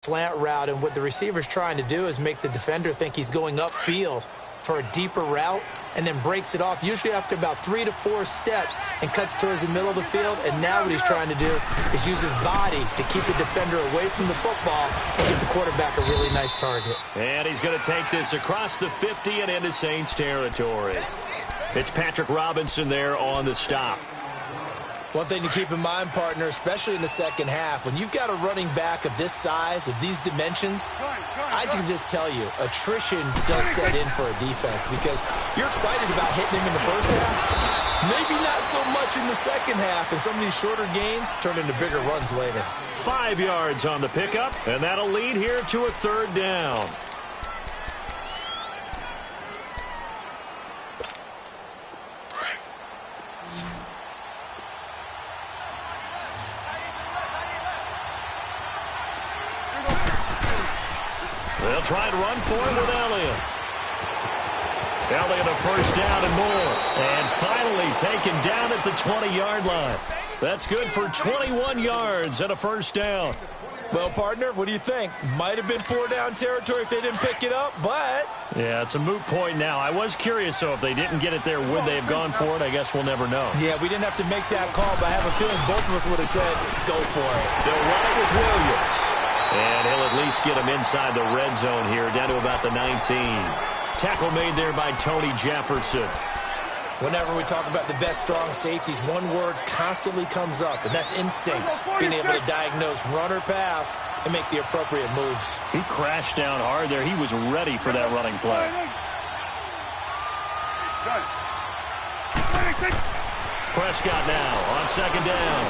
slant route, and what the receiver's trying to do is make the defender think he's going upfield for a deeper route, and then breaks it off, usually after about 3 to 4 steps, and cuts towards the middle of the field. And now what he's trying to do is use his body to keep the defender away from the football and give the quarterback a really nice target. And he's going to take this across the 50 and into Saints territory. It's Patrick Robinson there on the stop. One thing to keep in mind, partner, especially in the second half, when you've got a running back of this size, of these dimensions, I can just tell you, attrition does set in for a defense because you're excited about hitting him in the first half, maybe not so much in the second half, and some of these shorter gains turn into bigger runs later. 5 yards on the pickup, and that'll lead here to a third down. They'll try and run for it with Elliott. Elliott a first down and more. And finally taken down at the 20-yard line. That's good for 21 yards and a first down. Well, partner, what do you think? Might have been 4-down territory if they didn't pick it up, but... Yeah, it's a moot point now. I was curious, so if they didn't get it there, would they have gone for it? I guess we'll never know. Yeah, we didn't have to make that call, but I have a feeling both of us would have said, go for it. They'll run it with Williams. And he'll at least get him inside the red zone here, down to about the 19. Tackle made there by Tony Jefferson. Whenever we talk about the best strong safeties, one word constantly comes up, and that's instincts. Being able to diagnose run or pass and make the appropriate moves. He crashed down hard there. He was ready for that running play. Prescott now on second down.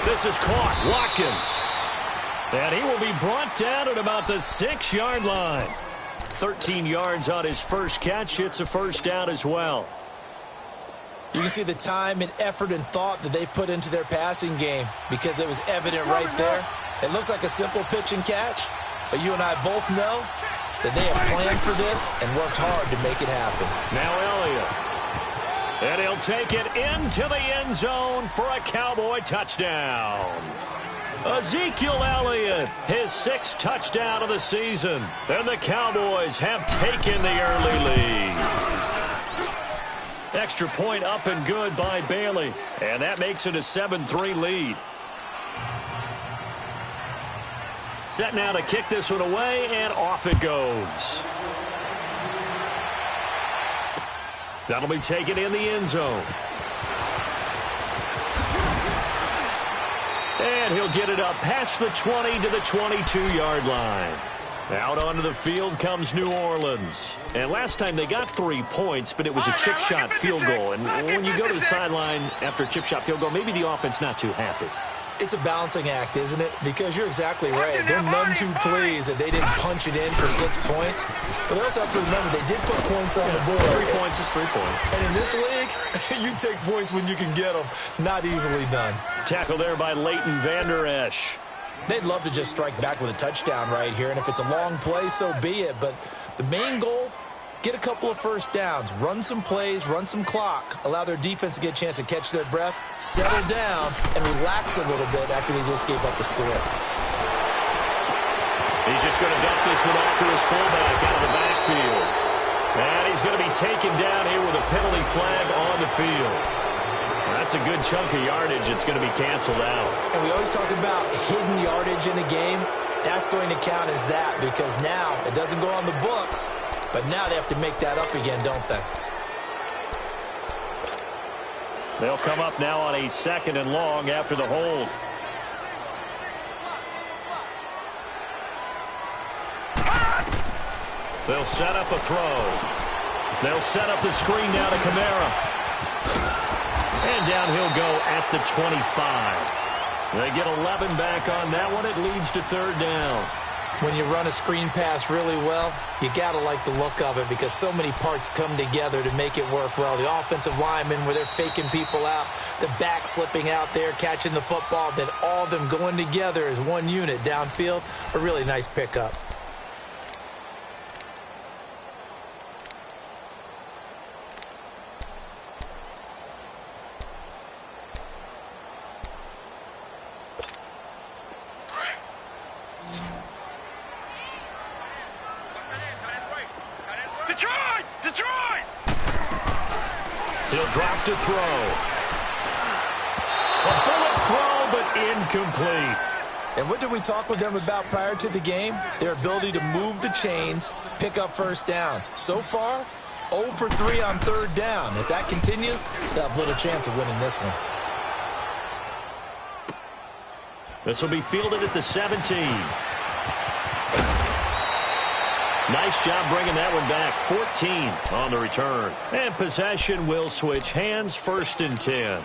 This is caught. Watkins. And he will be brought down at about the 6-yard line. 13 yards on his first catch. It's a first down as well. You can see the time and effort and thought that they put into their passing game because it was evident right there. It looks like a simple pitch and catch, but you and I both know that they have planned for this and worked hard to make it happen. Now Elliott. And he'll take it into the end zone for a Cowboy touchdown. Ezekiel Elliott, his 6th touchdown of the season. And the Cowboys have taken the early lead. Extra point up and good by Bailey. And that makes it a 7-3 lead. Set now to kick this one away, and off it goes. That'll be taken in the end zone. And he'll get it up past the 20 to the 22-yard line. Out onto the field comes New Orleans. And last time they got 3 points, but it was a chip shot field goal. And when you go to the sideline after a chip shot field goal, maybe the offense not too happy. It's a balancing act, isn't it? Because you're exactly right. They're none too pleased that they didn't punch it in for 6 points. But they also have to remember they did put points on the board. 3 points is 3 points. And in this league, you take points when you can get them. Not easily done. Tackle there by Leighton Vander Esch. They'd love to just strike back with a touchdown right here. And if it's a long play, so be it. But the main goal, get a couple of first downs, run some plays, run some clock, allow their defense to get a chance to catch their breath, settle down, and relax a little bit after they just gave up the score. He's just going to dump this one off to his fullback out of the backfield. And he's going to be taken down here with a penalty flag on the field. That's a good chunk of yardage. It's going to be canceled out. And we always talk about hidden yardage in a game. That's going to count as that because now it doesn't go on the books. But now they have to make that up again, don't they? They'll come up now on a 2nd and long after the hold. They'll set up a throw. They'll set up the screen now to Kamara. And down he'll go at the 25. They get 11 back on that one. It leads to 3rd down. When you run a screen pass really well, you got to like the look of it because so many parts come together to make it work well. The offensive linemen where they're faking people out, the back slipping out there, catching the football, then all of them going together as one unit downfield. A really nice pickup. He'll drop to throw. A bullet throw, but incomplete. And what did we talk with them about prior to the game? Their ability to move the chains, pick up first downs. So far, 0 for 3 on third down. If that continues, they'll have little chance of winning this one. This will be fielded at the 17. Nice job bringing that one back. 14 on the return. And possession will switch hands, 1st and 10.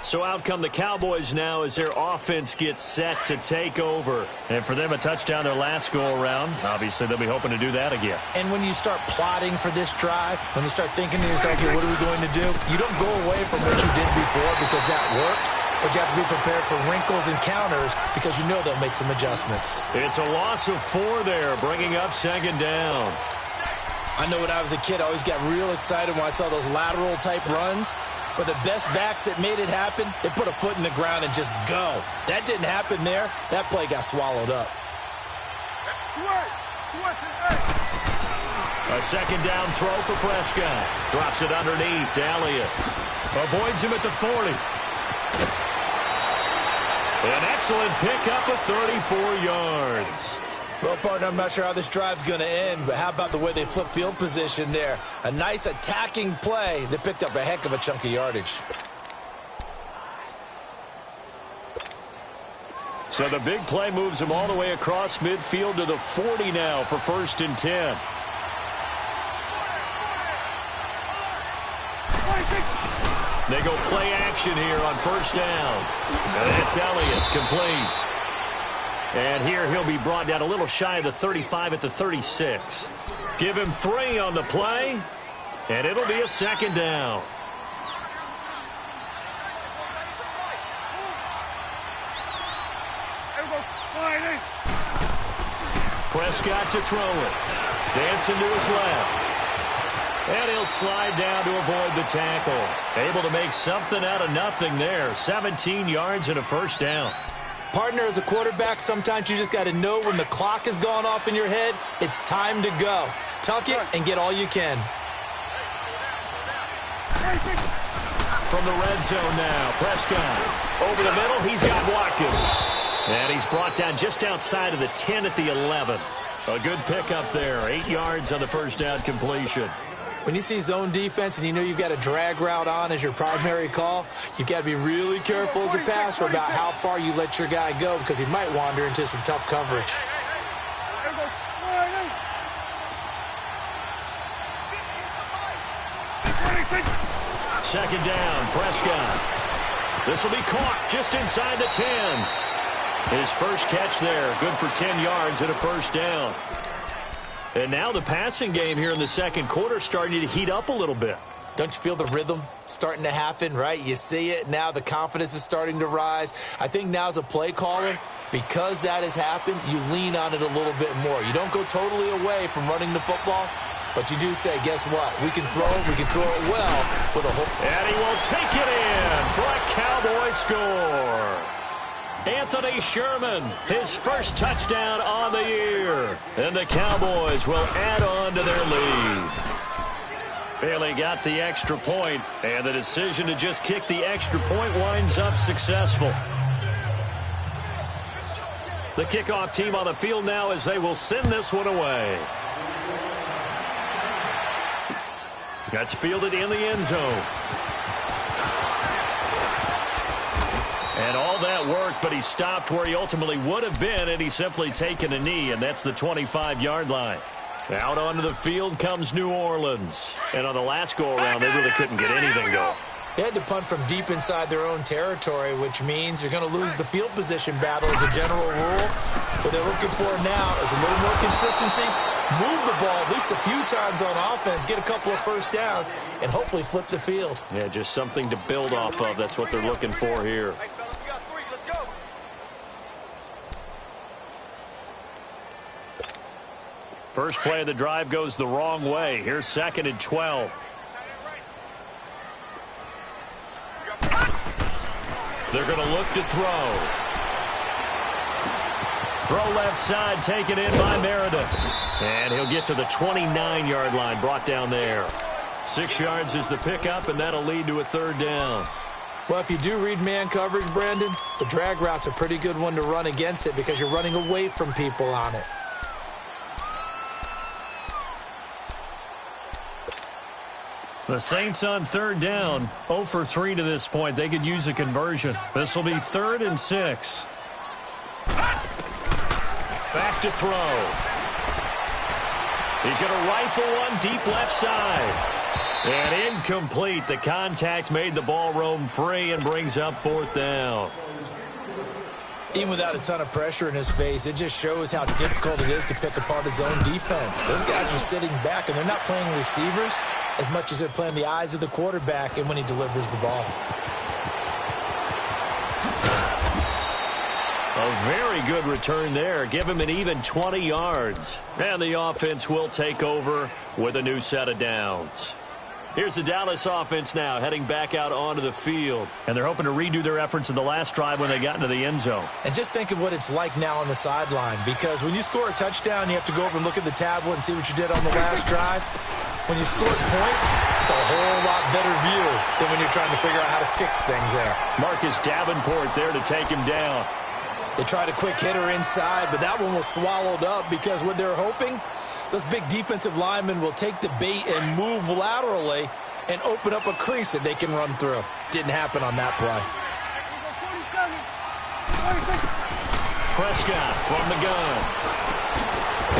So out come the Cowboys now as their offense gets set to take over. And for them, a touchdown their last go-around. Obviously, they'll be hoping to do that again. And when you start plotting for this drive, when you start thinking to yourself, okay, what are we going to do? You don't go away from what you did before because that worked. But you have to be prepared for wrinkles and counters because you know they'll make some adjustments. It's a loss of 4 there, bringing up 2nd down. I know when I was a kid, I always got real excited when I saw those lateral-type runs. But the best backs that made it happen, they put a foot in the ground and just go. That didn't happen there. That play got swallowed up. A 2nd down throw for Prescott. Drops it underneath to Elliott. Avoids him at the 40. An excellent pickup of 34 yards. Well, partner, I'm not sure how this drive's going to end, but how about the way they flip field position there? A nice attacking play that picked up a heck of a chunk of yardage. So the big play moves them all the way across midfield to the 40 now for 1st and 10. They go play action here on 1st down. And that's Elliott, complete. And here he'll be brought down a little shy of the 35 at the 36. Give him 3 on the play, and it'll be a 2nd down. Prescott to throw it. Dancing to his left. And he'll slide down to avoid the tackle. Able to make something out of nothing there. 17 yards and a 1st down. Partner, as a quarterback, sometimes you just got to know when the clock has gone off in your head, it's time to go. Tuck it and get all you can. From the red zone now, Prescott. Over the middle, he's got Watkins. And he's brought down just outside of the 10 at the 11. A good pickup there. 8 yards on the 1st down completion. When you see zone defense and you know you've got a drag route on as your primary call, you've got to be really careful as a passer about how far you let your guy go because he might wander into some tough coverage. Second down, Prescott. This will be caught just inside the 10. His first catch there, good for 10 yards and a 1st down. And now the passing game here in the 2nd quarter starting to heat up a little bit. Don't you feel the rhythm starting to happen, right? You see it. Now the confidence is starting to rise. I think now as a play caller, because that has happened, you lean on it a little bit more. You don't go totally away from running the football, but you do say, guess what? We can throw it. We can throw it well with a hook. And he will take it in for a Cowboy score. Anthony Sherman, his first touchdown on the year. And the Cowboys will add on to their lead. Bailey got the extra point, and the decision to just kick the extra point winds up successful. The kickoff team on the field now as they will send this one away. That's fielded in the end zone. And all that worked, but he stopped where he ultimately would have been, and he's simply taken a knee, and that's the 25-yard line. Out onto the field comes New Orleans. And on the last go-around, they really couldn't get anything going. They had to punt from deep inside their own territory, which means you're going to lose the field position battle as a general rule. What they're looking for now is a little more consistency, move the ball at least a few times on offense, get a couple of 1st downs, and hopefully flip the field. Yeah, just something to build off of. That's what they're looking for here. First play of the drive goes the wrong way. Here's 2nd and 12. They're going to look to throw. Throw left side, taken in by Meredith. And he'll get to the 29-yard line, brought down there. 6 yards is the pickup, and that'll lead to a 3rd down. Well, if you do read man coverage, Brandon, the drag route's a pretty good one to run against it because you're running away from people on it. The Saints on 3rd down, 0 for 3 to this point. They could use a conversion. This will be 3rd and 6. Back to throw. He's going to rifle one deep left side. And incomplete. The contact made the ball roam free and brings up 4th down. Even without a ton of pressure in his face, it just shows how difficult it is to pick apart his own defense. Those guys are sitting back, and they're not playing receivers as much as they're playing the eyes of the quarterback and when he delivers the ball. A very good return there. Give him an even 20 yards. And the offense will take over with a new set of downs. Here's the Dallas offense now, heading back out onto the field. And they're hoping to redo their efforts in the last drive when they got into the end zone. And just think of what it's like now on the sideline, because when you score a touchdown, you have to go over and look at the tablet and see what you did on the last drive. When you scored points, it's a whole lot better view than when you're trying to figure out how to fix things there. Marcus Davenport there to take him down. They tried a quick hitter inside, but that one was swallowed up because what they're hoping, those big defensive linemen will take the bait and move laterally and open up a crease that they can run through. Didn't happen on that play. Prescott from the gun.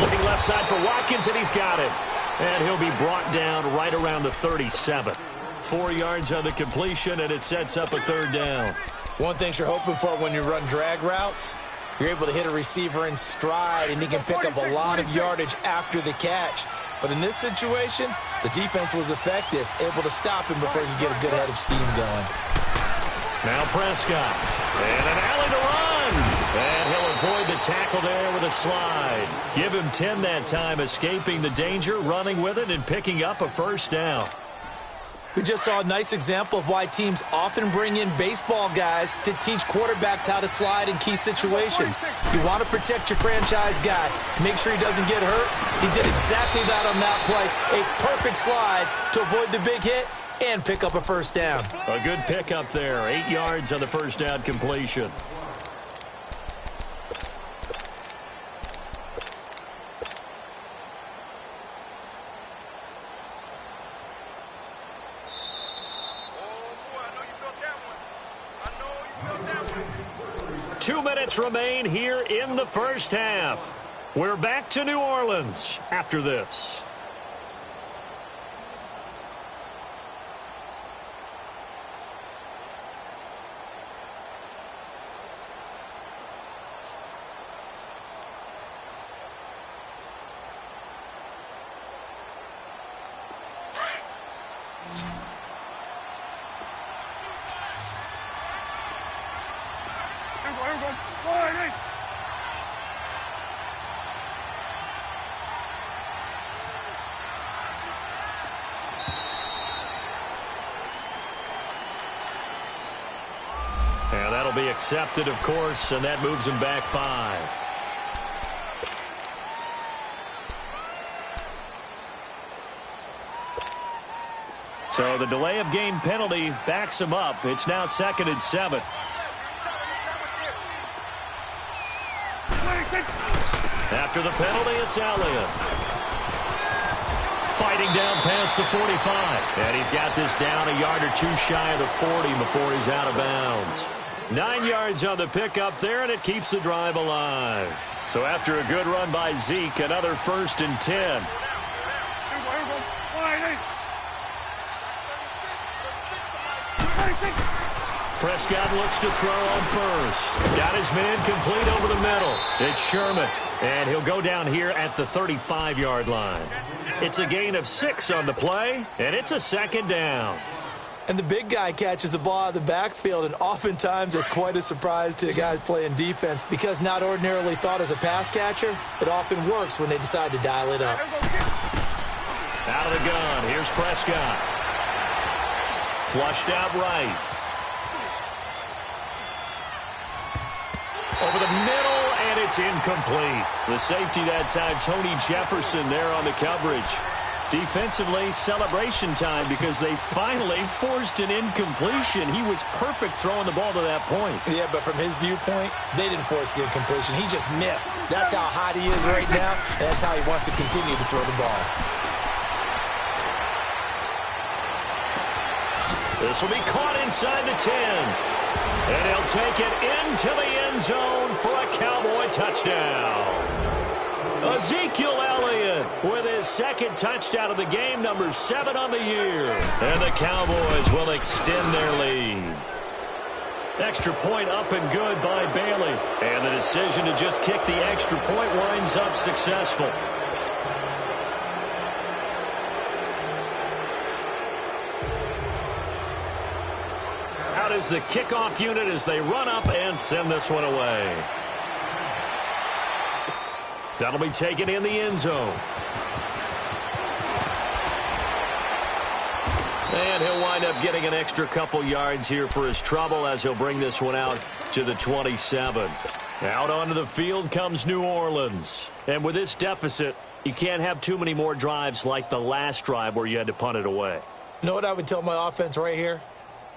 Looking left side for Watkins, and he's got it. And he'll be brought down right around the 37. 4 yards on the completion, and it sets up a 3rd down. One thing you're hoping for when you run drag routes, you're able to hit a receiver in stride, and he can pick up a lot of yardage after the catch. But in this situation, the defense was effective, able to stop him before he could get a good head of steam going. Now Prescott. And an alley to run. And he'll avoid the tackle there with a slide. Give him 10 that time, escaping the danger, running with it, and picking up a 1st down. We just saw a nice example of why teams often bring in baseball guys to teach quarterbacks how to slide in key situations. You want to protect your franchise guy. Make sure he doesn't get hurt. He did exactly that on that play. A perfect slide to avoid the big hit and pick up a 1st down. A good pickup there. 8 yards on the 1st down completion. Two minutes remain here in the 1st half. We're back to New Orleans after this. And that'll be accepted, of course, and that moves him back 5. So the delay of game penalty backs him up. It's now 2nd and 7. After the penalty, it's Elliott. Fighting down past the 45. And he's got this down a yard or two shy of the 40 before he's out of bounds. 9 yards on the pickup there, and it keeps the drive alive. So after a good run by Zeke, another 1st and 10. Prescott looks to throw on 1st. Got his man complete over the middle. It's Sherman, and he'll go down here at the 35-yard line. It's a gain of 6 on the play, and it's a 2nd down. And the big guy catches the ball out of the backfield, and oftentimes it's quite a surprise to guys playing defense because not ordinarily thought as a pass catcher, it often works when they decide to dial it up. Out of the gun, here's Prescott. Flushed out right. Over the middle, and it's incomplete. The safety that time, Tony Jefferson there on the coverage. Defensively, celebration time because they finally forced an incompletion. He was perfect throwing the ball to that point. Yeah, but from his viewpoint, they didn't force the incompletion. He just missed. That's how hot he is right now, and that's how he wants to continue to throw the ball. This will be caught inside the 10. And he'll take it into the end zone for a Cowboy touchdown. Ezekiel Elliott with his second touchdown of the game, number 7 on the year. And the Cowboys will extend their lead. Extra point up and good by Bailey. And the decision to just kick the extra point winds up successful. Out is the kickoff unit as they run up and send this one away. That'll be taken in the end zone. And he'll wind up getting an extra couple yards here for his trouble as he'll bring this one out to the 27. Out onto the field comes New Orleans. And with this deficit, you can't have too many more drives like the last drive where you had to punt it away. You know what I would tell my offense right here?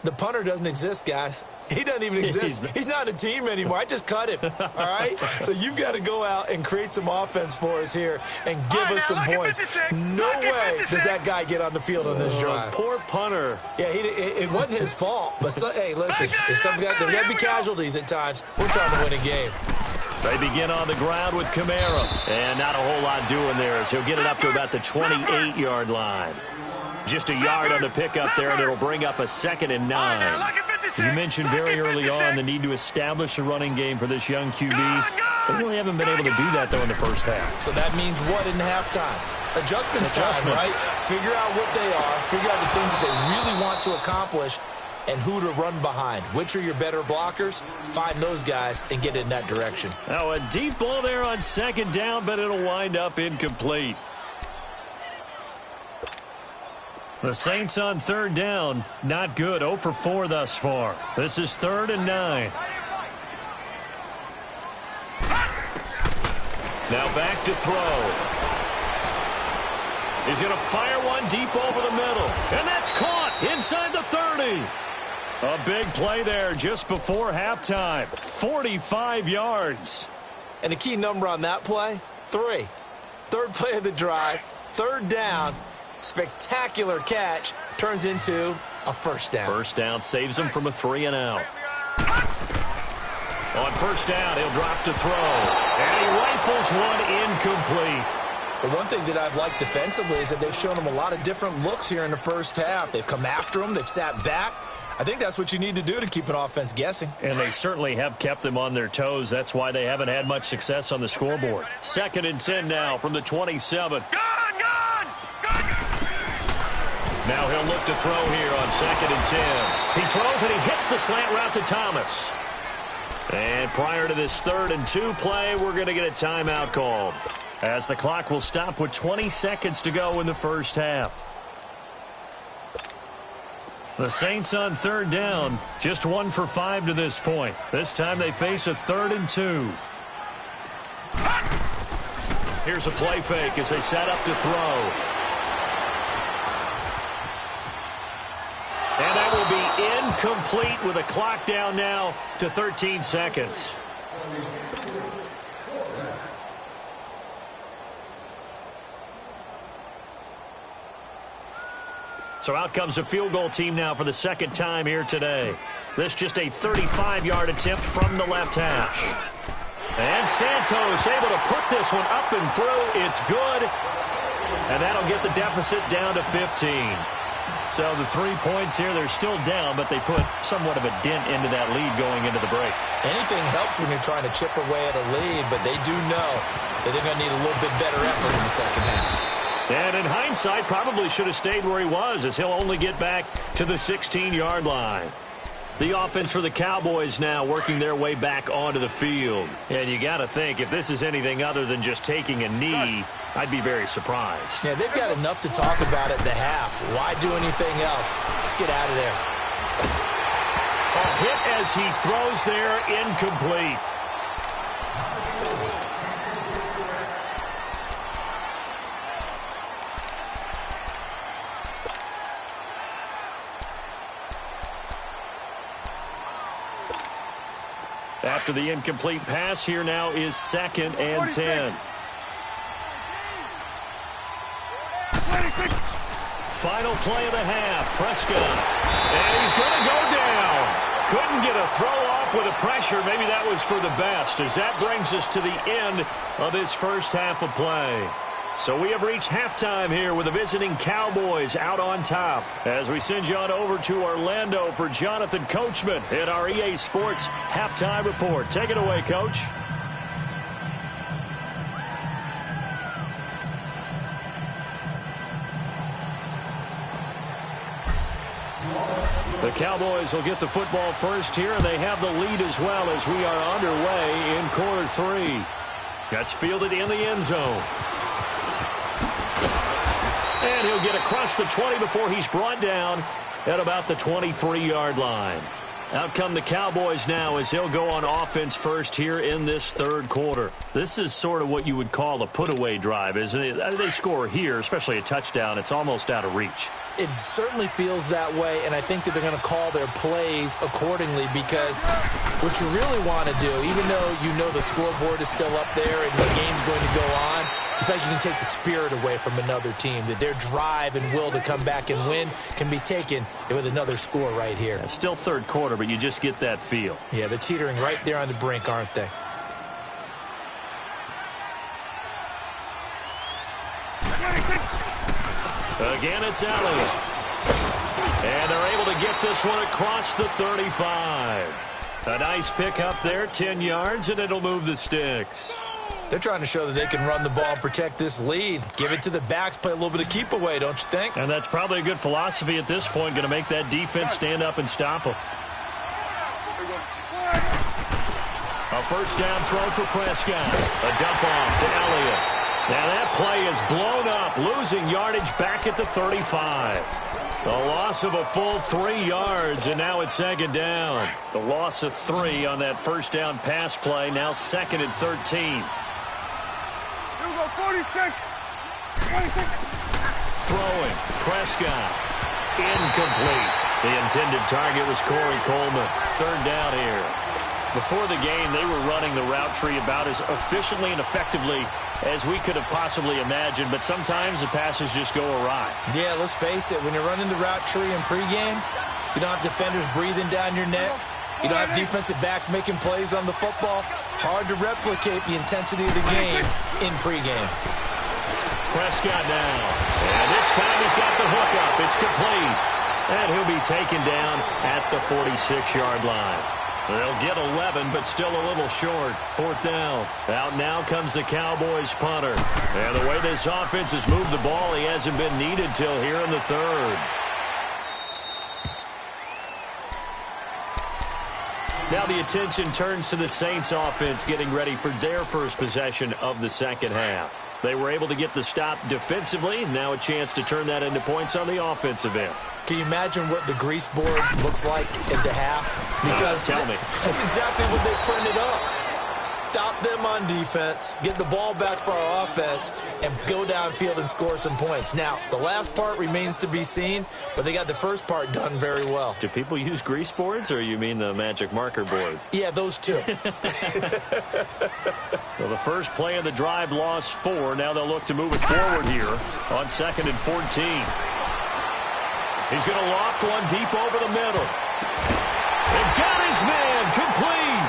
The punter doesn't exist, guys. He doesn't even exist. He's not a team anymore. I just cut him, all right? So you've got to go out and create some offense for us here and give us some points. No way does that guy get on the field on this drive. Poor punter. Yeah, it wasn't his fault. But, hey, listen, there's got to be casualties at times. We're trying to win a game. They begin on the ground with Kamara. And not a whole lot doing there as he'll get it up to about the 28-yard line. Just a yard on the pickup there, and it'll bring up a 2nd and 9. You mentioned very early on the need to establish a running game for this young QB. They really haven't been able to do that, though, in the first half. So that means what in halftime? Adjustments time, right? Figure out what they are. Figure out the things that they really want to accomplish and who to run behind. Which are your better blockers? Find those guys and get in that direction. Now, a deep ball there on 2nd down, but it'll wind up incomplete. The Saints on 3rd down, not good, 0 for 4 thus far. This is 3rd and 9. Now back to throw. He's going to fire one deep over the middle, and that's caught inside the 30. A big play there just before halftime, 45 yards. And the key number on that play, 3. 3rd play of the drive, 3rd down. Spectacular catch turns into a first down. First down saves him from a 3-and-out. On first down, he'll drop to throw. And he rifles one incomplete. The one thing that I've liked defensively is that they've shown him a lot of different looks here in the first half. They've come after him. They've sat back. I think that's what you need to do to keep an offense guessing. And they certainly have kept them on their toes. That's why they haven't had much success on the scoreboard. 2nd and 10 now from the 27. Now he'll look to throw here on 2nd and 10. He throws and he hits the slant route to Thomas. And prior to this 3rd and 2 play, we're going to get a timeout called, as the clock will stop with 20 seconds to go in the first half. The Saints on 3rd down, just 1 for 5 to this point. This time they face a 3rd and 2. Here's a play fake as they set up to throw. And that will be incomplete with a clock down now to 13 seconds. So out comes a field goal team now for the 2nd time here today. This just a 35-yard attempt from the left hash. And Santos able to put this one up and through. It's good. And that'll get the deficit down to 15. So the 3 points here, they're still down, but they put somewhat of a dent into that lead going into the break. Anything helps when you're trying to chip away at a lead, but they do know that they're going to need a little bit better effort in the second half. And in hindsight, probably should have stayed where he was, as he'll only get back to the 16-yard line. The offense for the Cowboys now working their way back onto the field. And you got to think, if this is anything other than just taking a knee, I'd be very surprised. Yeah, they've got enough to talk about at the half. Why do anything else? Just get out of there. A hit as he throws there, incomplete. after the incomplete pass. Here now is 2nd and 10. Final play of the half. Prescott. And he's going to go down. Couldn't get a throw off with the pressure. Maybe that was for the best, as that brings us to the end of this first half of play. So we have reached halftime here with the visiting Cowboys out on top. As we send you on over to Orlando for Jonathan Coachman in our EA Sports Halftime Report. Take it away, Coach. The Cowboys will get the football first here, and they have the lead as well as we are underway in quarter 3. That's fielded in the end zone. And he'll get across the 20 before he's brought down at about the 23-yard line. Out come the Cowboys now as they'll go on offense first here in this third quarter. This is sort of what you would call a put-away drive, isn't it? They score here, especially a touchdown. It's almost out of reach. It certainly feels that way, and I think that they're going to call their plays accordingly, because what you really want to do, even though you know the scoreboard is still up there and the game's going to go on, you think you can take the spirit away from another team, that their drive and will to come back and win can be taken with another score right here. Yeah, still third quarter, but you just get that feel. Yeah, they're teetering right there on the brink, aren't they? Again, it's Elliott. And they're able to get this one across the 35. A nice pick up there, 10 yards, and it'll move the sticks. They're trying to show that they can run the ball and protect this lead. Give it to the backs, play a little bit of keep away, don't you think? And that's probably a good philosophy at this point, going to make that defense stand up and stop them. A first down throw for Prescott. A dump off to Elliott. Now that play is blown up, losing yardage back at the 35. The loss of a full 3 yards, and now it's 2nd down. The loss of 3 on that first down pass play, now 2nd and 13. 46. Throwing, Prescott. Incomplete. The intended target was Corey Coleman. 3rd down here. Before the game, they were running the route tree about as efficiently and effectively as we could have possibly imagined, but sometimes the passes just go awry. Yeah, let's face it, when you're running the route tree in pregame, you don't have defenders breathing down your neck. You don't have defensive backs making plays on the football. Hard to replicate the intensity of the game in pregame. Prescott now. And this time he's got the hook up. It's complete. And he'll be taken down at the 46-yard line. They'll get 11, but still a little short. 4th down. Out now comes the Cowboys punter. And the way this offense has moved the ball, he hasn't been needed till here in the 3rd. Now the attention turns to the Saints offense getting ready for their first possession of the 2nd half. They were able to get the stop defensively. Now a chance to turn that into points on the offensive end. Can you imagine what the grease board looks like at the half? Because tell me. That's exactly what they printed up. Stop them on defense, get the ball back for our offense, and go downfield and score some points. Now, the last part remains to be seen, but they got the first part done very well. Do people use grease boards, or you mean the magic marker boards? Yeah, those two. Well, the first play of the drive lost 4. Now they'll look to move it forward here on 2nd and 14. He's going to loft one deep over the middle. And got his man complete.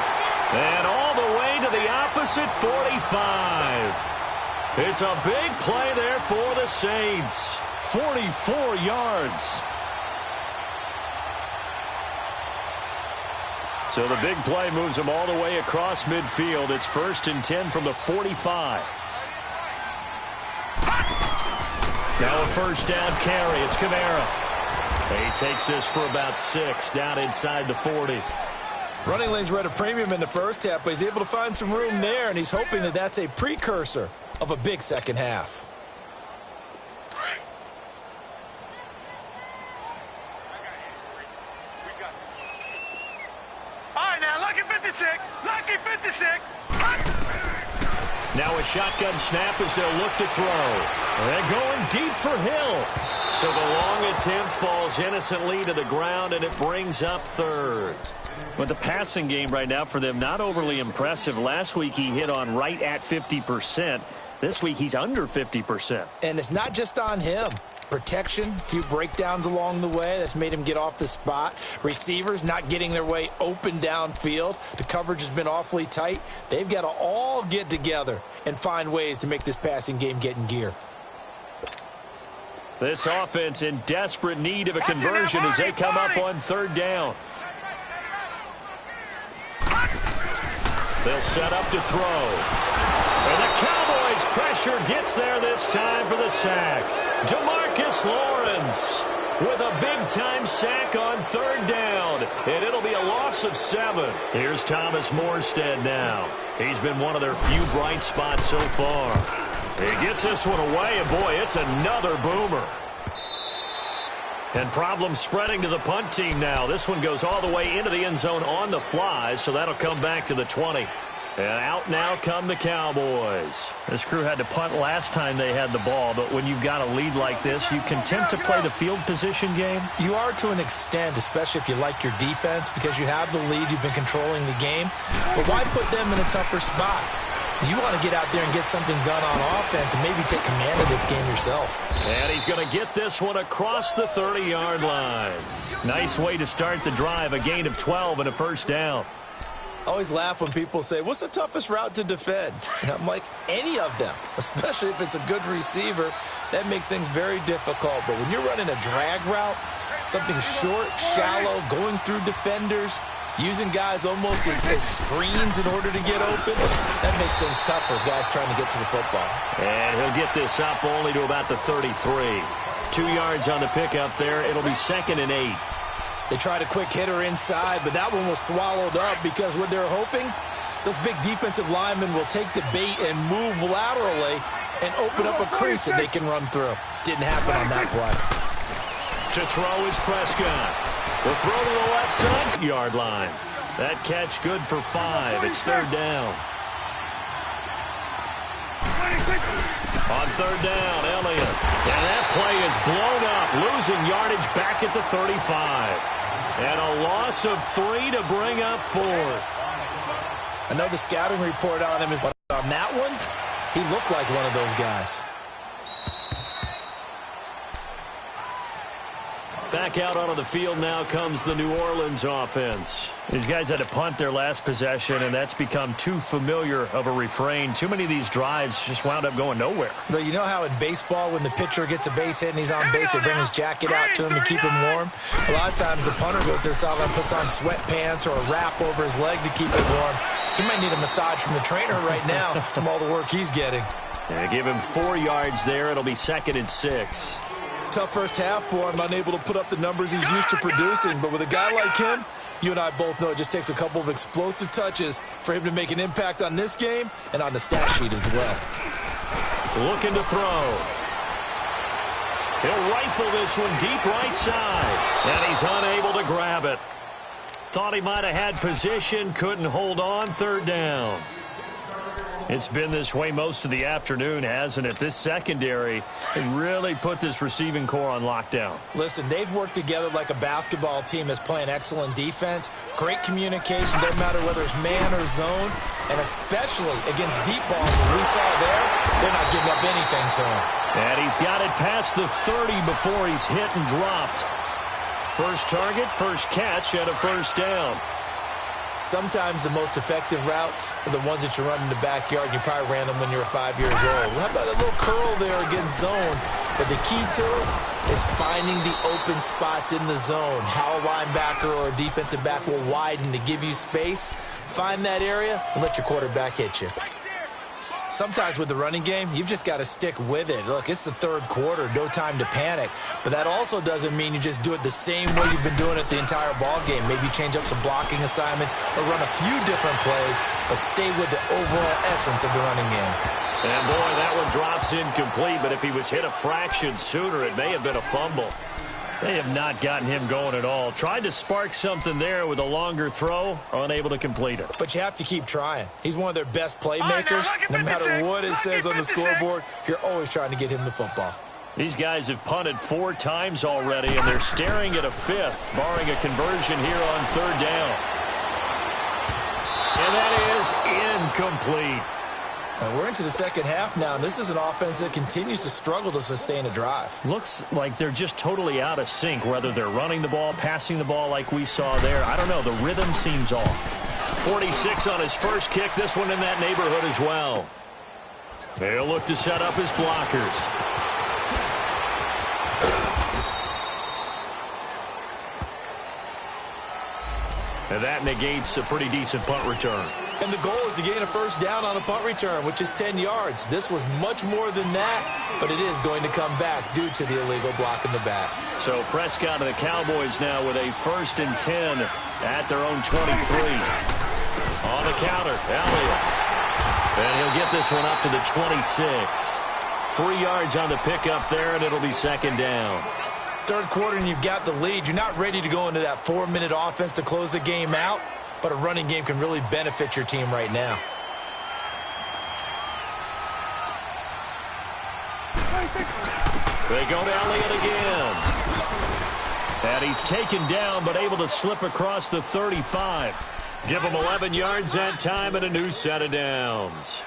And all the way to the opposite 45. It's a big play there for the Saints. 44 yards. So the big play moves them all the way across midfield. It's 1st and 10 from the 45. Now a first down carry. It's Kamara. He takes this for about 6 down inside the 40. Running lanes were at a premium in the first half, but he's able to find some room there, and he's hoping that that's a precursor of a big second half. All right, now, lucky 56. Lucky 56. Now a shotgun snap as they'll look to throw. They're going deep for Hill. So the long attempt falls innocently to the ground, and it brings up third. But the passing game right now for them, not overly impressive. Last week he hit on right at 50%. This week he's under 50%. And it's not just on him. Protection, a few breakdowns along the way. That's made him get off the spot. Receivers not getting their way open downfield. The coverage has been awfully tight. They've got to all get together and find ways to make this passing game get in gear. This offense in desperate need of a conversion as they come up on third down. They'll set up to throw. And the Cowboys' pressure gets there this time for the sack. DeMarcus Lawrence with a big-time sack on third down. And it'll be a loss of 7. Here's Thomas Morstead now. He's been one of their few bright spots so far. He gets this one away, and boy, it's another boomer. And problems spreading to the punt team now. This one goes all the way into the end zone on the fly, so that'll come back to the 20. And out now come the Cowboys. This crew had to punt last time they had the ball, but when you've got a lead like this, you content to play the field position game? You are to an extent, especially if you like your defense, because you have the lead, you've been controlling the game. But why put them in a tougher spot? You want to get out there and get something done on offense and maybe take command of this game yourself. And he's going to get this one across the 30-yard line. Nice way to start the drive, a gain of 12 and a first down. I always laugh when people say, what's the toughest route to defend? And I'm like, any of them, especially if it's a good receiver. That makes things very difficult. But when you're running a drag route, something short, shallow, going through defenders, using guys almost as screens in order to get open, that makes things tougher, guys trying to get to the football. And he'll get this up only to about the 33. 2 yards on the pickup there. It'll be 2nd and 8. They tried a quick hitter inside, but that one was swallowed up because what they're hoping, those big defensive linemen will take the bait and move laterally and open up a crease that they can run through. Didn't happen on that play. To throw is Prescott. The throw to the left side yard line. That catch good for 5. It's third down. On third down, Elliott. And that play is blown up, losing yardage back at the 35. And a loss of 3 to bring up 4. I know the scouting report on him is on that one. He looked like one of those guys. Back out onto the field now comes the New Orleans offense. These guys had to punt their last possession, and that's become too familiar of a refrain. Too many of these drives just wound up going nowhere. But you know how in baseball, when the pitcher gets a base hit and he's on base, they bring his jacket out to him to keep him warm? A lot of times the punter goes to the sideline, puts on sweatpants or a wrap over his leg to keep it warm. He might need a massage from the trainer right now from all the work he's getting. Yeah, give him 4 yards there. It'll be 2nd and 6. Tough first half for him, unable to put up the numbers he's used to producing. But with a guy like him, you and I both know it just takes a couple of explosive touches for him to make an impact on this game and on the stat sheet as well. Looking to throw. He'll rifle this one deep right side. And he's unable to grab it. Thought he might have had position, couldn't hold on, third down. It's been this way most of the afternoon, hasn't it? This secondary really put this receiving core on lockdown. Listen, they've worked together like a basketball team that's playing excellent defense. Great communication, doesn't matter whether it's man or zone. And especially against deep balls, as we saw there, they're not giving up anything to him. And he's got it past the 30 before he's hit and dropped. First target, first catch, and a first down. Sometimes the most effective routes are the ones that you run in the backyard. You probably ran them when you were 5 years old. How about a little curl there against zone? But the key to it is finding the open spots in the zone. How a linebacker or a defensive back will widen to give you space. Find that area and let your quarterback hit you. Sometimes with the running game, you've just got to stick with it. Look, it's the third quarter, no time to panic. But that also doesn't mean you just do it the same way you've been doing it the entire ball game. Maybe change up some blocking assignments or run a few different plays, but stay with the overall essence of the running game. And boy, that one drops incomplete, but if he was hit a fraction sooner, it may have been a fumble. They have not gotten him going at all. Tried to spark something there with a longer throw, unable to complete it. But you have to keep trying. He's one of their best playmakers. No matter what it says on the scoreboard, you're always trying to get him the football. These guys have punted 4 times already, and they're staring at a 5th, barring a conversion here on 3rd down. And that is incomplete. And we're into the second half now, and this is an offense that continues to struggle to sustain a drive. Looks like they're just totally out of sync, whether they're running the ball, passing the ball like we saw there. I don't know. The rhythm seems off. 46 on his first kick. This one in that neighborhood as well. They'll look to set up his blockers. And that negates a pretty decent punt return. And the goal is to gain a first down on a punt return, which is 10 yards. This was much more than that, but it is going to come back due to the illegal block in the back. So Prescott and the Cowboys now with a 1st and 10 at their own 23. On the counter, Elliott. And he'll get this one up to the 26. 3 yards on the pickup there, and it'll be 2nd down. Third quarter and you've got the lead. You're not ready to go into that 4-minute offense to close the game out, but a running game can really benefit your team right now. They go to Elliott again. And he's taken down, but able to slip across the 35. Give him 11 yards that time and a new set of downs.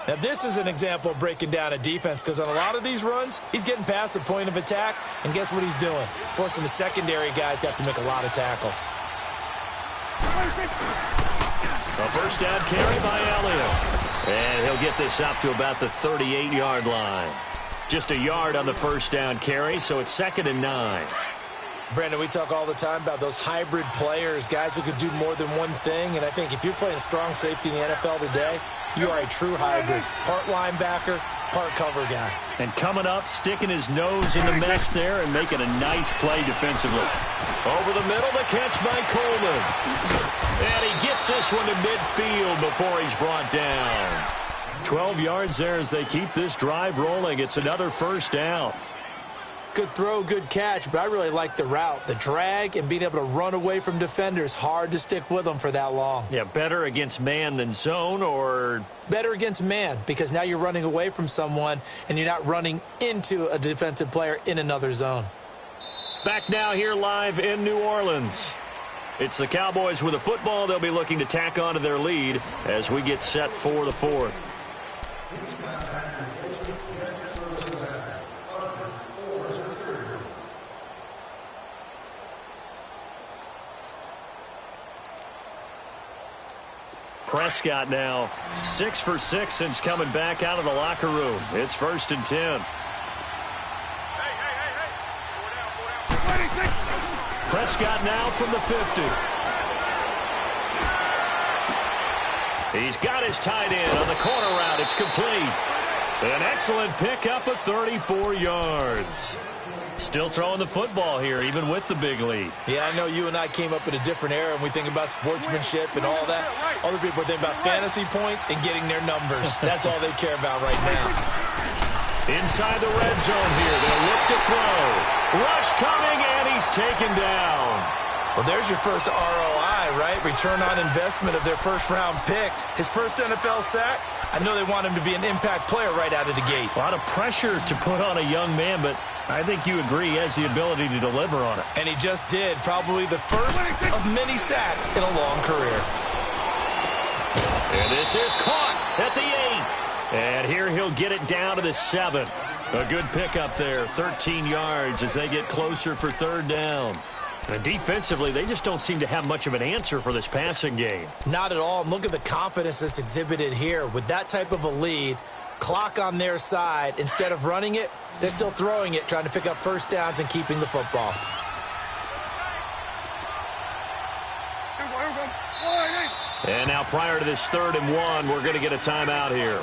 Now, this is an example of breaking down a defense, because on a lot of these runs, he's getting past the point of attack, and guess what he's doing? Forcing the secondary guys to have to make a lot of tackles. A first down carry by Elliott. And he'll get this up to about the 38-yard line. Just a yard on the first down carry, so it's 2nd and 9. Brandon, we talk all the time about those hybrid players, guys who could do more than one thing, and I think if you're playing strong safety in the NFL today, you are a true hybrid. Part linebacker, part cover guy. And coming up, sticking his nose in the mess there and making a nice play defensively. Over the middle, the catch by Coleman. And he gets this one to midfield before he's brought down. 12 yards there as they keep this drive rolling. It's another first down. Good throw, good catch, but I really like the route. The drag and being able to run away from defenders, hard to stick with them for that long. Yeah, better against man than zone, or? Better against man, because now you're running away from someone and you're not running into a defensive player in another zone. Back now here live in New Orleans. It's the Cowboys with a football. They'll be looking to tack on to their lead as we get set for the 4th. Prescott now 6 for 6 since coming back out of the locker room. It's 1st and 10. Prescott now from the 50. He's got his tight end on the corner route. It's complete. An excellent pickup of 34 yards. Still throwing the football here, even with the big lead. Yeah, I know you and I came up in a different era, and we think about sportsmanship and all that. Other people are thinking about fantasy points and getting their numbers. That's all they care about right now. Inside the red zone here, they'll look to throw. Rush coming, and he's taken down. Well, there's your first ROI, right? Return on investment of their first-round pick. His first NFL sack, I know they want him to be an impact player right out of the gate. A lot of pressure to put on a young man, but I think you agree he has the ability to deliver on it. And he just did. Probably the first of many sacks in a long career. And this is caught at the 8. And here he'll get it down to the 7. A good pickup there, 13 yards as they get closer for 3rd down. And defensively, they just don't seem to have much of an answer for this passing game. Not at all. And look at the confidence that's exhibited here. With that type of a lead, clock on their side, instead of running it, they're still throwing it, trying to pick up first downs and keeping the football. And now prior to this 3rd and 1, we're going to get a timeout here.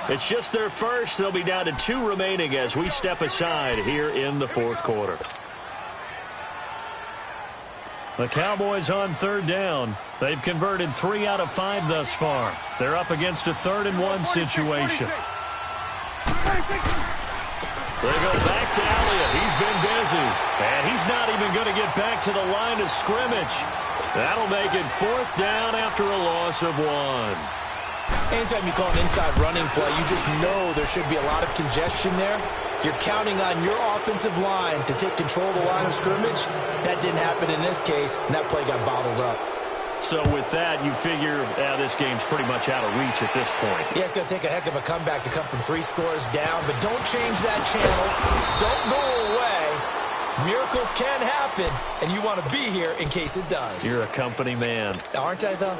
It's just their first. They'll be down to 2 remaining as we step aside here in the 4th quarter. The Cowboys on 3rd down. They've converted 3 out of 5 thus far. They're up against a 3rd and 1 situation. They go back to Elliott. He's been busy. And he's not even going to get back to the line of scrimmage. That'll make it 4th down after a loss of 1. Anytime you call an inside running play, you just know there should be a lot of congestion there. You're counting on your offensive line to take control of the line of scrimmage. That didn't happen in this case, and that play got bottled up. So with that, you figure this game's pretty much out of reach at this point. Yeah, it's going to take a heck of a comeback to come from 3 scores down, but don't change that channel. Don't go away. Miracles can happen, and you want to be here in case it does. You're a company man. Aren't I, though?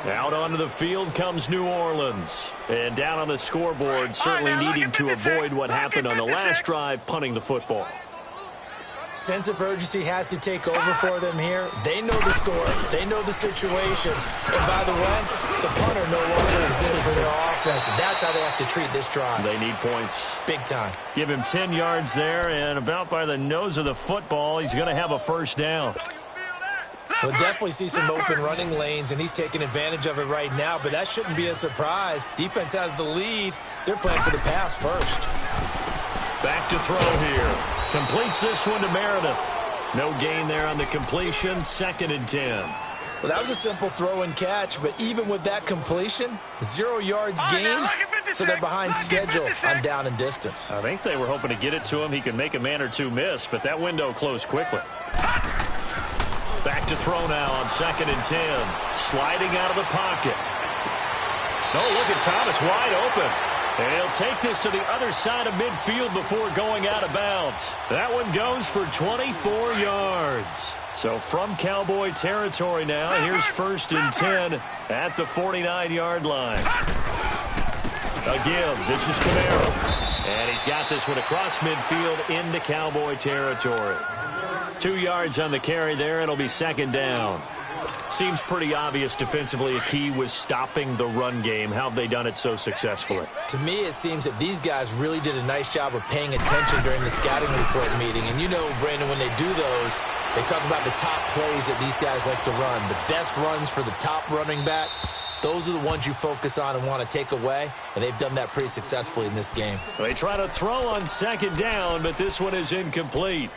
Out onto the field comes New Orleans. And down on the scoreboard, certainly needing to avoid what happened on the last drive, punting the football. Sense of urgency has to take over for them here. They know the score. They know the situation. And by the way, the punter no longer exists for their offense. That's how they have to treat this drive. They need points. Big time. Give him 10 yards there, and about by the nose of the football, he's going to have a 1st down. We'll definitely see some open running lanes, and he's taking advantage of it right now, but that shouldn't be a surprise. Defense has the lead. They're playing for the pass first. Back to throw here. Completes this one to Meredith. No gain there on the completion. 2nd and 10. Well, that was a simple throw and catch, but even with that completion, 0 yards gained, so they're behind schedule on down and distance. I think they were hoping to get it to him. He could make a man or two miss, but that window closed quickly. Back to throw now on 2nd and 10. Sliding out of the pocket. Oh, look at Thomas wide open. And he'll take this to the other side of midfield before going out of bounds. That one goes for 24 yards. So from Cowboy territory now, here's 1st and 10 at the 49-yard line. Again, this is Camaro. And he's got this one across midfield into Cowboy territory. 2 yards on the carry there. It'll be 2nd down. Seems pretty obvious defensively a key was stopping the run game. How have they done it so successfully? To me, it seems that these guys really did a nice job of paying attention during the scouting report meeting. And you know, Brandon, when they do those, they talk about the top plays that these guys like to run. The best runs for the top running back, those are the ones you focus on and want to take away. And they've done that pretty successfully in this game. They try to throw on 2nd down, but this one is incomplete.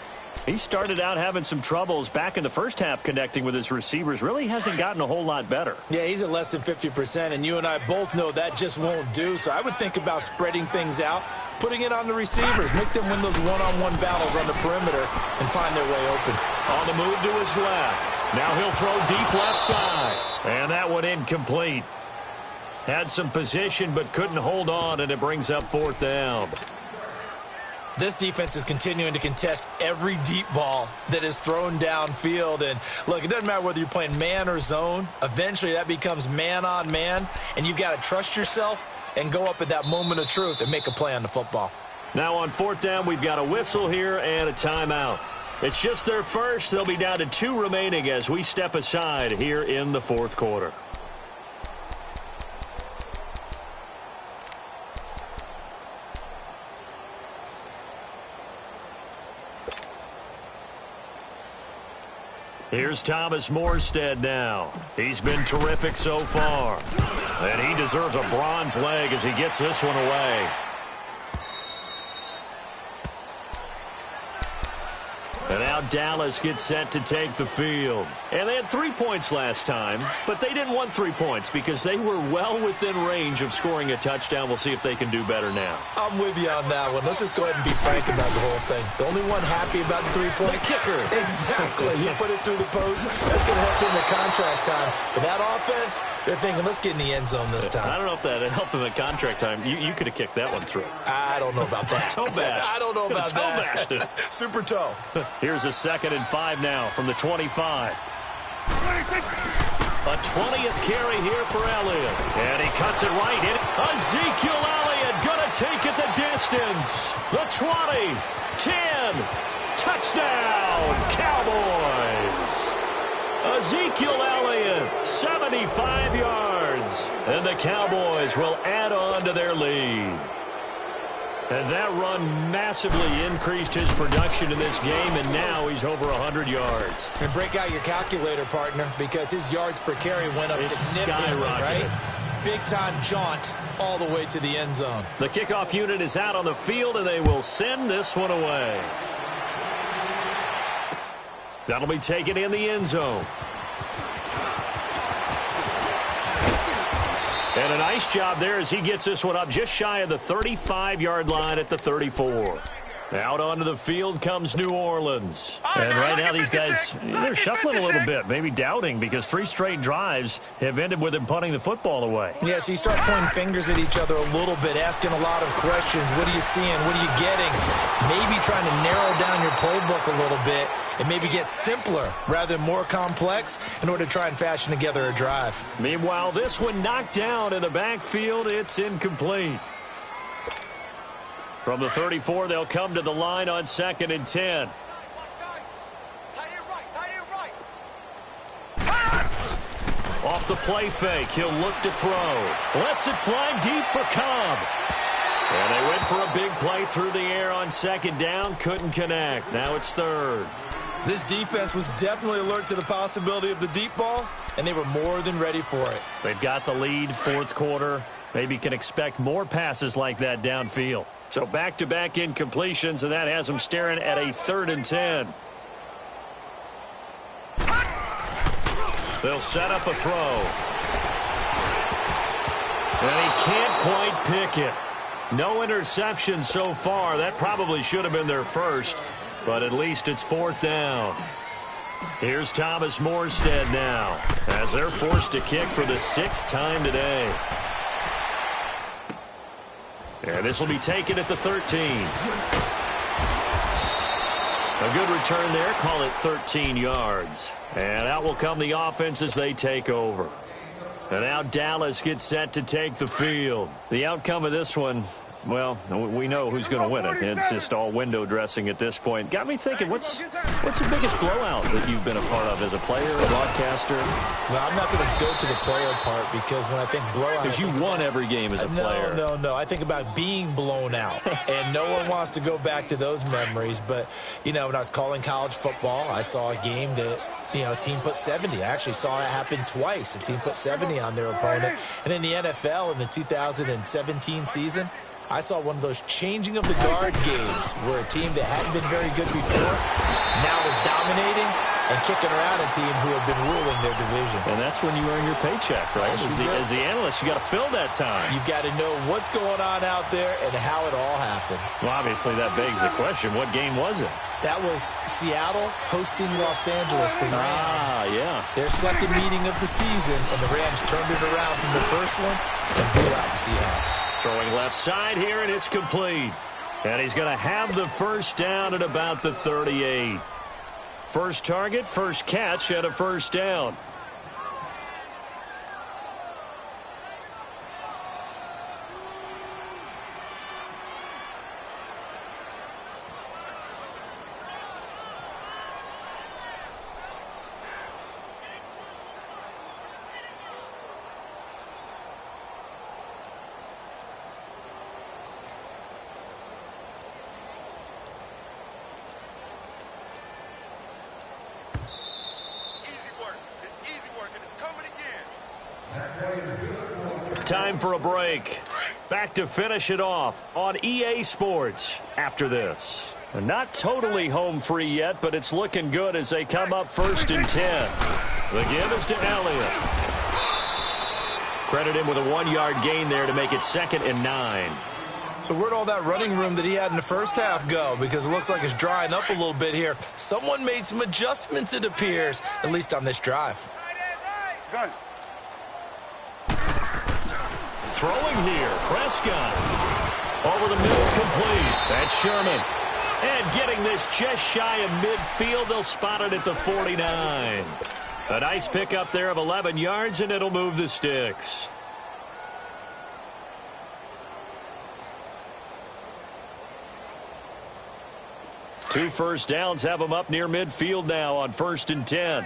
He started out having some troubles back in the first half connecting with his receivers. Really hasn't gotten a whole lot better. Yeah, he's at less than 50%, and you and I both know that just won't do. So I would think about spreading things out, putting it on the receivers, make them win those one-on-one battles on the perimeter and find their way open. On the move to his left. Now he'll throw deep left side. And that one incomplete. Had some position but couldn't hold on, and it brings up 4th down. This defense is continuing to contest every deep ball that is thrown downfield. And, look, it doesn't matter whether you're playing man or zone. Eventually, that becomes man-on-man, and you've got to trust yourself and go up at that moment of truth and make a play on the football. Now on 4th down, we've got a whistle here and a timeout. It's just their first. They'll be down to 2 remaining as we step aside here in the 4th quarter. Here's Thomas Morstead now. He's been terrific so far. And he deserves a bronze leg as he gets this one away. And now Dallas gets set to take the field. And they had 3 points last time, but they didn't want 3 points because they were well within range of scoring a touchdown. We'll see if they can do better now. I'm with you on that one. Let's just go ahead and be frank about the whole thing. The only one happy about the 3-point? The kicker. Exactly. He put it through the post. That's going to help him in contract time. But that offense, they're thinking, let's get in the end zone this time. I don't know if that helped him at contract time. You could have kicked that one through. I don't know about that. Toe bash. I don't know about toe that. Bashed it. Super toe. Here's a 2nd and 5 now from the 25. A 20th carry here for Elliott. And he cuts it right in. Ezekiel Elliott going to take it the distance. The 20, 10, touchdown, Cowboys. Ezekiel Elliott, 75 yards. And the Cowboys will add on to their lead. And that run massively increased his production in this game, and now he's over 100 yards. And break out your calculator, partner, because his yards per carry went up significantly, right? Big-time jaunt all the way to the end zone. The kickoff unit is out on the field, and they will send this one away. That'll be taken in the end zone. And a nice job there as he gets this one up just shy of the 35-yard line at the 34. Out onto the field comes New Orleans. And right now these guys, they're shuffling a little bit, maybe doubting, because 3 straight drives have ended with them punting the football away. Yeah, so you start pointing fingers at each other a little bit, asking a lot of questions. What are you seeing? What are you getting? Maybe trying to narrow down your playbook a little bit and maybe get simpler rather than more complex in order to try and fashion together a drive. Meanwhile, this one knocked down in the backfield. It's incomplete. From the 34, they'll come to the line on 2nd and 10. Off the play fake, he'll look to throw. Lets it fly deep for Cobb. And they went for a big play through the air on 2nd down. Couldn't connect. Now it's 3rd. This defense was definitely alert to the possibility of the deep ball, and they were more than ready for it. They've got the lead, 4th quarter. Maybe can expect more passes like that downfield. So back-to-back incompletions, and that has them staring at a 3rd and 10. They'll set up a throw. And he can't quite pick it. No interception so far. That probably should have been their first, but at least it's 4th down. Here's Thomas Morstead now, as they're forced to kick for the 6th time today. And this will be taken at the 13. A good return there. Call it 13 yards. And out will come the offense as they take over. And now Dallas gets set to take the field. The outcome of this one, well, we know who's going to win it. It's just all window dressing at this point. Got me thinking, what's the biggest blowout that you've been a part of as a player, a broadcaster? Well, I'm not going to go to the player part because when I think blowout... Because you won every game as a player. No. I think about being blown out. And no one wants to go back to those memories. But, you know, when I was calling college football, I saw a game that... You know, a team put 70. I actually saw it happen twice. A team put 70 on their opponent. And in the NFL in the 2017 season, I saw one of those changing of the guard games where a team that hadn't been very good before now is dominating and kicking around a team who had been ruling their division. And that's when you earn your paycheck, right? As the analyst, you got to fill that time. You've got to know what's going on out there and how it all happened. Well, obviously, that begs the question, what game was it? That was Seattle hosting Los Angeles, the Rams. Yeah. Their 2nd meeting of the season, and the Rams turned it around from the first one and blew out the Seahawks. Throwing left side here, and it's complete. And he's going to have the 1st down at about the 38. First target, first catch, and a 1st down. Time for a break. Back to finish it off on EA Sports after this. Not totally home free yet, but it's looking good as they come up 1st and 10. The give is to Elliott. Credit him with a 1-yard gain there to make it 2nd and 9. So where'd all that running room that he had in the first half go? Because it looks like it's drying up a little bit here. Someone made some adjustments, it appears, at least on this drive. Good. Throwing here, Prescott. Over the middle, complete. That's Sherman. And getting this just shy of midfield, they'll spot it at the 49. A nice pickup there of 11 yards, and it'll move the sticks. Two 1st downs have them up near midfield now on 1st and 10.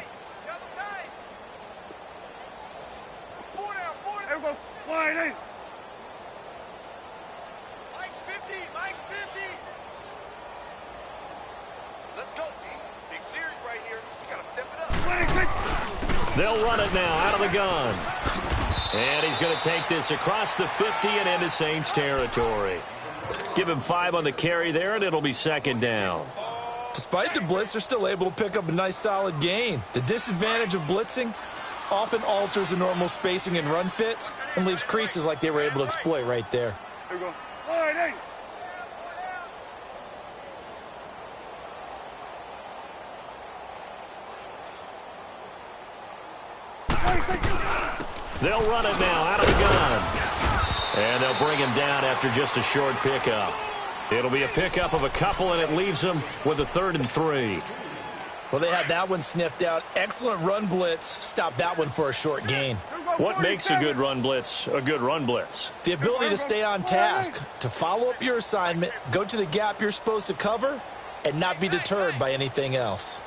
Mike's 50. Let's go, D. Big series right here. We got to step it up. They'll run it now out of the gun. And he's going to take this across the 50 and into Saints territory. Give him 5 on the carry there, and it'll be second down. Despite the blitz, they're still able to pick up a nice solid gain. The disadvantage of blitzing often alters the normal spacing and run fits and leaves creases like they were able to exploit right there. There we go. All right, hey. They'll run it now out of the gun. And they'll bring him down after just a short pickup. It'll be a pickup of a couple, and it leaves them with a 3rd and 3. Well, they had that one sniffed out. Excellent run blitz. Stop that one for a short gain. What makes a good run blitz a good run blitz? The ability to stay on task, to follow up your assignment, go to the gap you're supposed to cover, and not be deterred by anything else.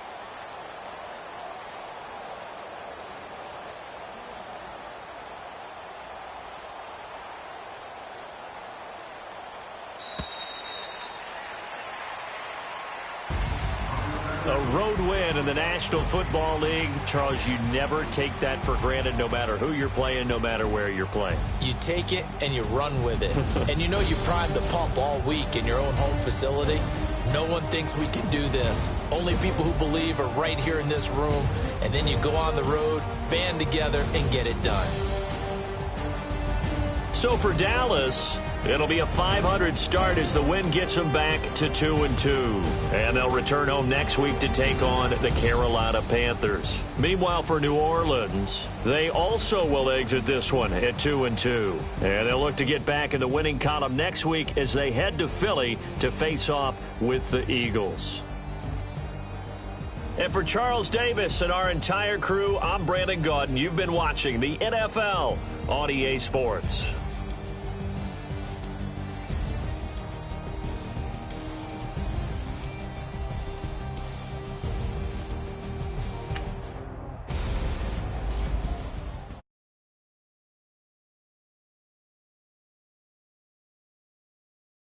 A road win in the National Football League. Charles, you never take that for granted, no matter who you're playing, no matter where you're playing. You take it and you run with it. And you know you primed the pump all week in your own home facility. No one thinks we can do this. Only people who believe are right here in this room. And then you go on the road, band together, and get it done. So for Dallas, it'll be a 500 start as the win gets them back to 2-2. And they'll return home next week to take on the Carolina Panthers. Meanwhile, for New Orleans, they also will exit this one at 2-2. And they'll look to get back in the winning column next week as they head to Philly to face off with the Eagles. And for Charles Davis and our entire crew, I'm Brandon Gaudin. You've been watching the NFL on EA Sports.